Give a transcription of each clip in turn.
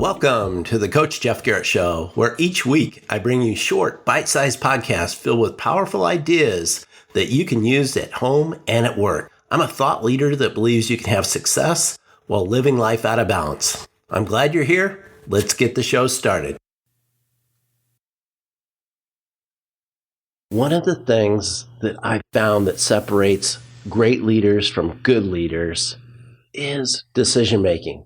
Welcome to the Coach Jeff Garrett Show, where each week I bring you short, bite-sized podcasts filled with powerful ideas that you can use at home and at work. I'm a thought leader that believes you can have success while living life out of balance. I'm glad you're here. Let's get the show started. One of the things that I've found that separates great leaders from good leaders is decision making.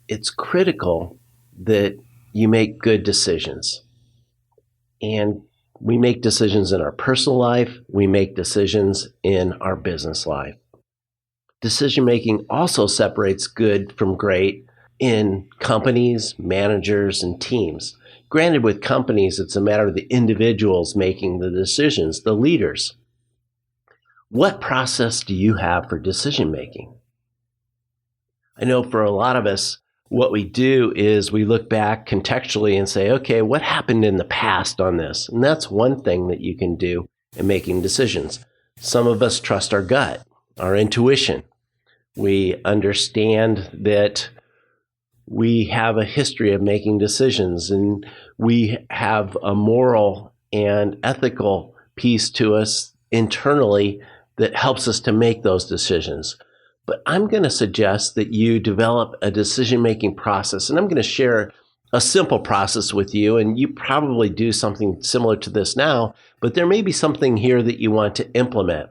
It's critical that you make good decisions. And we make decisions in our personal life. We make decisions in our business life. Decision making also separates good from great in companies, managers, and teams. Granted, with companies, it's a matter of the individuals making the decisions, the leaders. What process do you have for decision making? I know for a lot of us, what we do is we look back contextually and say, okay, what happened in the past on this? And that's one thing that you can do in making decisions. Some of us trust our gut, our intuition. We understand that we have a history of making decisions, and we have a moral and ethical piece to us internally that helps us to make those decisions. But I'm going to suggest that you develop a decision-making process, and I'm going to share a simple process with you, and you probably do something similar to this now, but there may be something here that you want to implement.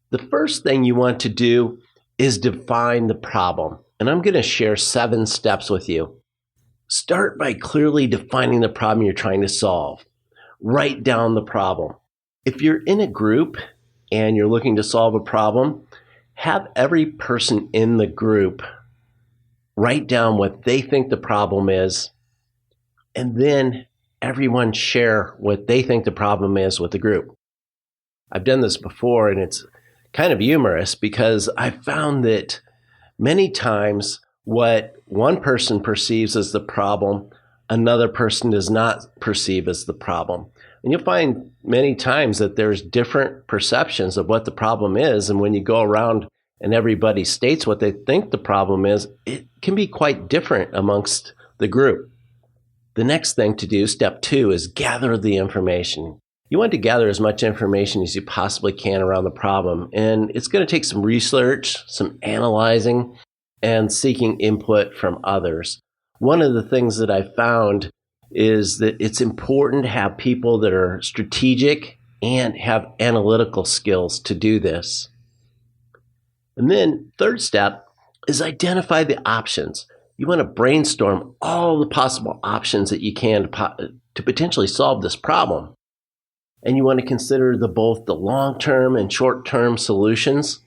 The first thing you want to do is define the problem, and I'm going to share 7 steps with you. Start by clearly defining the problem you're trying to solve. Write down the problem. If you're in a group and you're looking to solve a problem, have every person in the group write down what they think the problem is, and then everyone share what they think the problem is with the group. I've done this before, and it's kind of humorous because I found that many times what one person perceives as the problem, another person does not perceive as the problem. And you'll find many times that there's different perceptions of what the problem is. And when you go around and everybody states what they think the problem is, it can be quite different amongst the group. The next thing to do, step 2, is gather the information. You want to gather as much information as you possibly can around the problem. And it's going to take some research, some analyzing, and seeking input from others. One of the things that I found is that it's important to have people that are strategic and have analytical skills to do this. And then third step is identify the options. You want to brainstorm all the possible options that you can to potentially solve this problem. And you want to consider both the long-term and short-term solutions.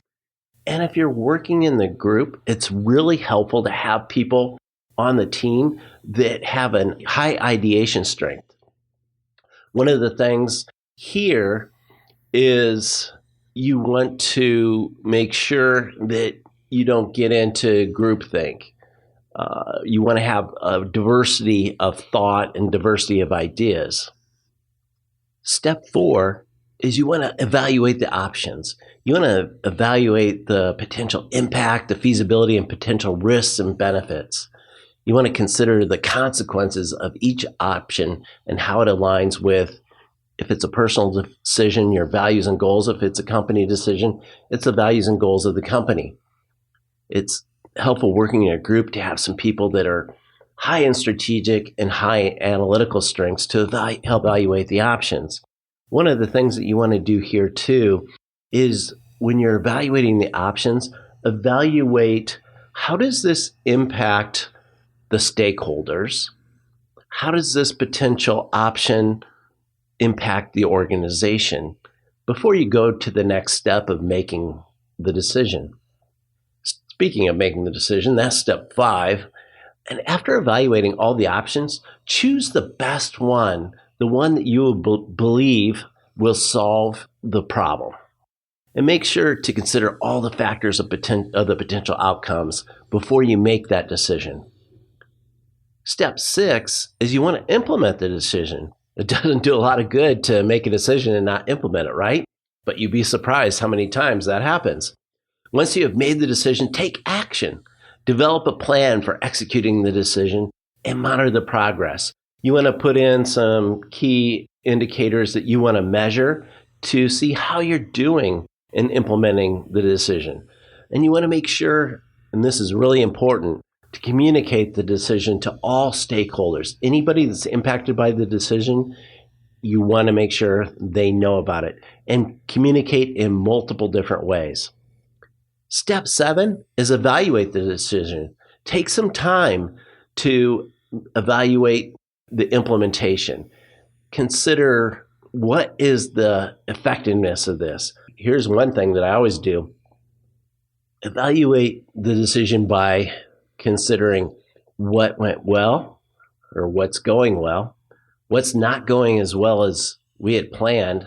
And if you're working in the group, it's really helpful to have people on the team that have a high ideation strength. One of the things here is you want to make sure that you don't get into groupthink. You want to have a diversity of thought and diversity of ideas. Step 4 is you want to evaluate the options. You want to evaluate the potential impact, the feasibility, and potential risks and benefits. You want to consider the consequences of each option and how it aligns with, if it's a personal decision, your values and goals. If it's a company decision, it's the values and goals of the company. It's helpful working in a group to have some people that are high in strategic and high analytical strengths to help evaluate the options. One of the things that you want to do here too is when you're evaluating the options, evaluate how does this impact the stakeholders? How does this potential option impact the organization before you go to the next step of making the decision? Speaking of making the decision, that's step 5. And after evaluating all the options, choose the best one, the one that you believe will solve the problem. And make sure to consider all the factors of the potential outcomes before you make that decision. Step 6 is you want to implement the decision. It doesn't do a lot of good to make a decision and not implement it, right? But you'd be surprised how many times that happens. Once you have made the decision, take action. Develop a plan for executing the decision and monitor the progress. You want to put in some key indicators that you want to measure to see how you're doing in implementing the decision. And you want to make sure, and this is really important, to communicate the decision to all stakeholders. Anybody that's impacted by the decision, you want to make sure they know about it and communicate in multiple different ways. Step 7 is evaluate the decision. Take some time to evaluate the implementation. Consider what is the effectiveness of this. Here's one thing that I always do. Evaluate the decision by considering what went well or what's going well, what's not going as well as we had planned,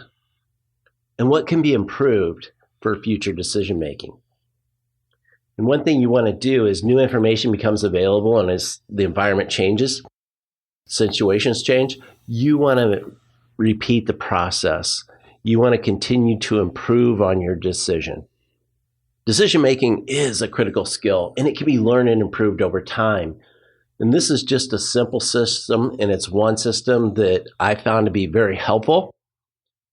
and what can be improved for future decision making. And one thing you want to do is new information becomes available, and as the environment changes, situations change, you want to repeat the process. You want to continue to improve on your decision. Decision making is a critical skill, and it can be learned and improved over time. And this is just a simple system, and it's one system that I found to be very helpful.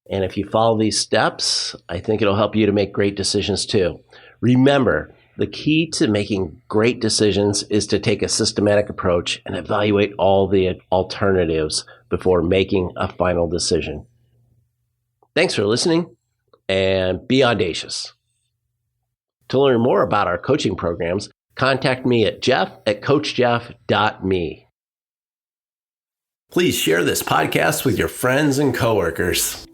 And if you follow these steps, I think it'll help you to make great decisions too. Remember, the key to making great decisions is to take a systematic approach and evaluate all the alternatives before making a final decision. Thanks for listening, and be audacious. To learn more about our coaching programs, contact me at jeff@coachjeff.me. Please share this podcast with your friends and coworkers.